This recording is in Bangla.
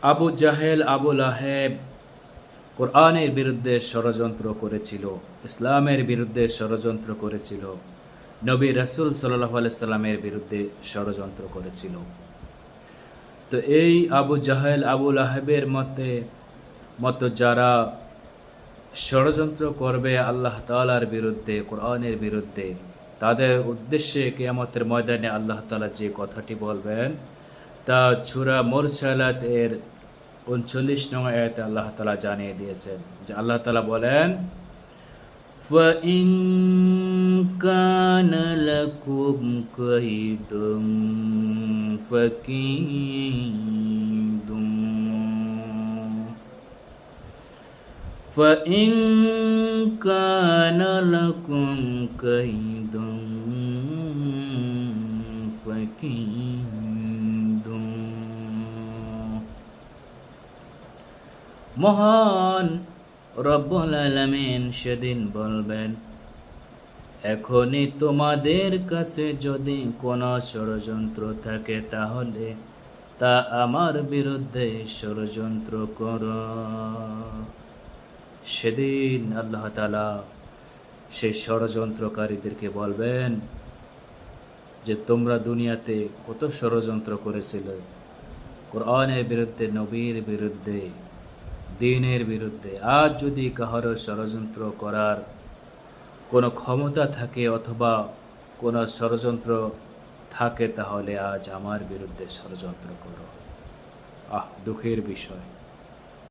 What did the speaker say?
আবু জাহেল, আবু লাহেব কোরআনের বিরুদ্ধে ষড়যন্ত্র করেছিল, ইসলামের বিরুদ্ধে ষড়যন্ত্র করেছিল, নবী রাসূল সাল্লাল্লাহু আলাইহি সাল্লামের বিরুদ্ধে ষড়যন্ত্র করেছিল। তো এই আবু জাহেল, আবু লাহেবের মতো যারা ষড়যন্ত্র করবে আল্লাহ তাআলার বিরুদ্ধে, কোরআনের বিরুদ্ধে, তাদের উদ্দেশ্যে কিয়ামতের ময়দানে আল্লাহ তাআলা যে কথাটি বলবেন তা সূরা মুরসালাত এর ৩৯ নং আয়াতে আল্লাহ তাআলা জানিয়ে দিয়েছেন যে আল্লাহ তাআলা বলেন, فَإِن كَانَ لَكُمْ كَيْدٌ فَكِيدُونِ فَإِن كَانَ لَكُمْ كَيْدٌ فَكِيدُونِ মহান রব্বুল আলামিন সেদিন বলবেন, এখনই তোমাদের কাছে যদি কোনো ষড়যন্ত্র থাকে তাহলে তা আমার বিরুদ্ধে ষড়যন্ত্র করো। সেদিন আল্লাহ তাআলা সেই ষড়যন্ত্রকারীদেরকে বলবেন যে তোমরা দুনিয়াতে কত ষড়যন্ত্র করেছিলে কোরআনের বিরুদ্ধে, নবীর বিরুদ্ধে, দ্বীনের বিরুদ্ধে। আজ যদি কাহারও ষড়যন্ত্র করার কোনো ক্ষমতা থাকে অথবা কোনো ষড়যন্ত্র থাকে তাহলে আজ আমার বিরুদ্ধে ষড়যন্ত্র করো। দুঃখের বিষয়।